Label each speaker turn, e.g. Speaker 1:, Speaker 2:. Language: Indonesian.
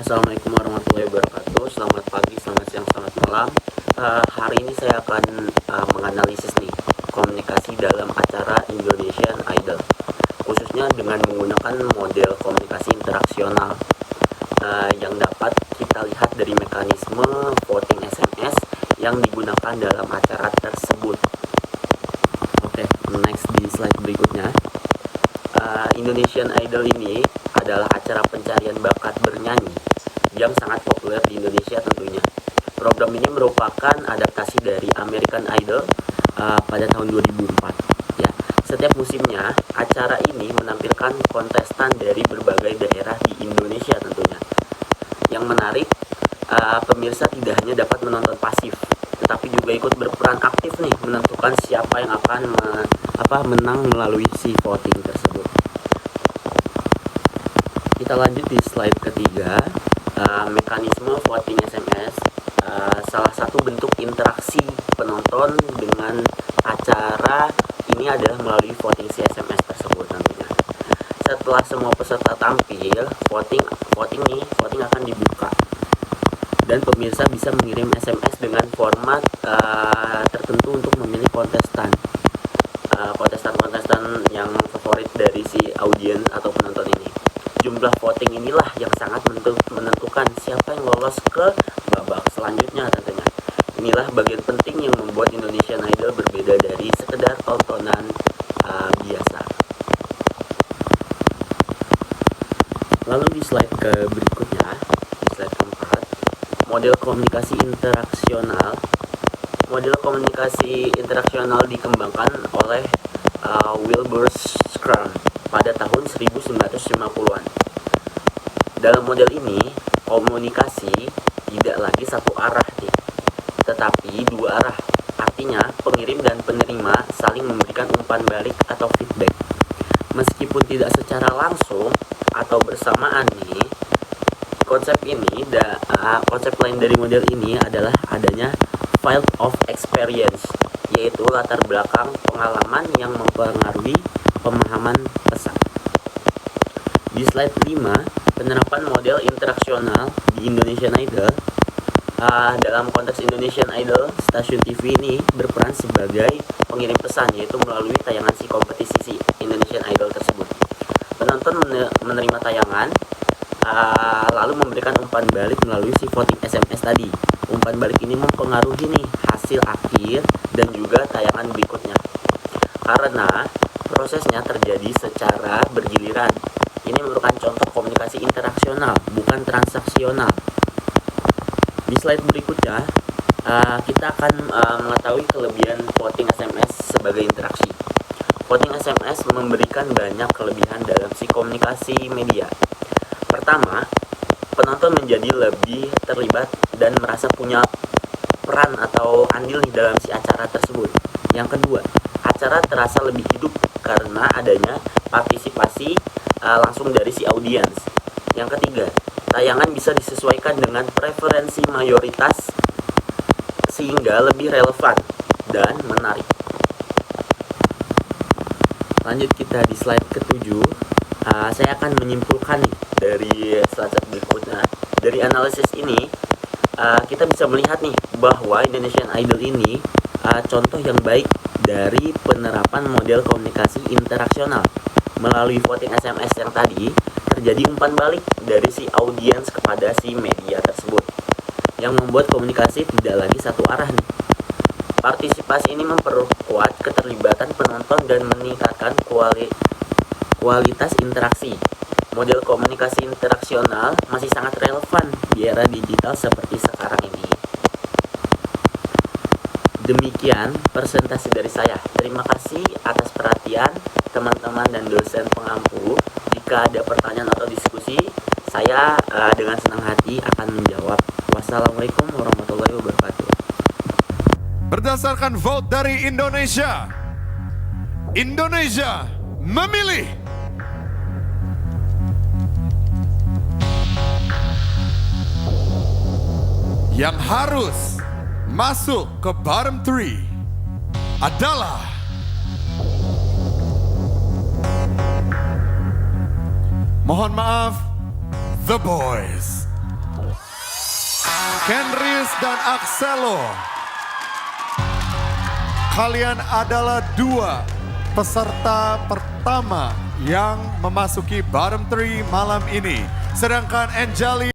Speaker 1: Assalamualaikum warahmatullahi wabarakatuh. Selamat pagi, selamat siang, selamat malam. Hari ini saya akan menganalisis nih komunikasi dalam acara Indonesian Idol, khususnya dengan menggunakan model komunikasi interaksional yang dapat kita lihat dari mekanisme voting SMS yang digunakan dalam acara tersebut. Oke, next di slide berikutnya. Indonesian Idol ini adalah acara pencarian bakat bernyanyi yang sangat populer di Indonesia tentunya. Program ini merupakan adaptasi dari American Idol pada tahun 2004. Ya, setiap musimnya acara ini menampilkan kontestan dari berbagai daerah di Indonesia tentunya. Yang menarik, pemirsa tidak hanya dapat menonton pasif, tetapi juga ikut berperan aktif nih menentukan siapa yang akan menang melalui si voting tersebut. Kita lanjut di slide ketiga. Mekanisme voting SMS salah satu bentuk interaksi penonton dengan acara ini adalah melalui voting si SMS tersebut tentunya. Setelah semua peserta tampil, voting akan dibuka dan pemirsa bisa mengirim SMS dengan format tertentu untuk memilih kontestan yang favorit dari si audiens atau penonton ini. Jumlah voting inilah yang sangat menentukan siapa yang lolos ke babak selanjutnya tentunya. Inilah bagian penting yang membuat Indonesian Idol berbeda dari sekedar tontonan biasa. Lalu di slide berikutnya, di slide keempat, model komunikasi interaksional dikembangkan oleh Wilbur Scrum pada tahun 1950-an. Dalam model ini, komunikasi tidak lagi satu arah nih, tetapi dua arah. Artinya, pengirim dan penerima saling memberikan umpan balik atau feedback. Meskipun tidak secara langsung atau bersamaan nih, konsep lain dari model ini adalah adanya field of experience, yaitu latar belakang pengalaman yang mempengaruhi pemahaman pesan. Di slide 5, penerapan model interaksional di Indonesian Idol. Dalam konteks Indonesian Idol, stasiun TV ini berperan sebagai pengirim pesan, yaitu melalui tayangan si kompetisi si Indonesian Idol tersebut. Penonton menerima tayangan, lalu memberikan umpan balik melalui si voting SMS tadi. Umpan balik ini mempengaruhi nih hasil akhir dan juga tayangan berikutnya, karena prosesnya terjadi secara bergiliran. Ini merupakan contoh komunikasi interaksional, bukan transaksional. Di slide berikutnya, kita akan mengetahui kelebihan voting SMS sebagai interaksi. Voting SMS memberikan banyak kelebihan dalam si komunikasi media. Pertama, penonton menjadi lebih terlibat dan merasa punya peran atau andil di dalam si acara tersebut. Yang kedua, acara terasa lebih hidup karena adanya partisipasi langsung dari si audiens. Yang ketiga, tayangan bisa disesuaikan dengan preferensi mayoritas sehingga lebih relevan dan menarik. Lanjut kita di slide ke-7. Saya akan menyimpulkan nih dari slide berikutnya. Dari analisis ini, kita bisa melihat nih bahwa Indonesian Idol ini contoh yang baik dari penerapan model komunikasi interaksional. Melalui voting SMS yang tadi, terjadi umpan balik dari si audiens kepada si media tersebut, yang membuat komunikasi tidak lagi satu arah nih. Partisipasi ini memperkuat keterlibatan penonton dan meningkatkan kualitas interaksi. Model komunikasi interaksional masih sangat relevan di era digital seperti sekarang ini. Demikian presentasi dari saya. Terima kasih atas perhatian teman-teman dan dosen pengampu. Jika ada pertanyaan atau diskusi, saya dengan senang hati akan menjawab. Wassalamualaikum warahmatullahi wabarakatuh.
Speaker 2: Berdasarkan vote dari Indonesia memilih yang harus masuk ke bottom 3 adalah mohon maaf, The Boys. Kenris dan Axelo. Kalian adalah dua peserta pertama yang memasuki bottom 3 malam ini. Sedangkan Anjali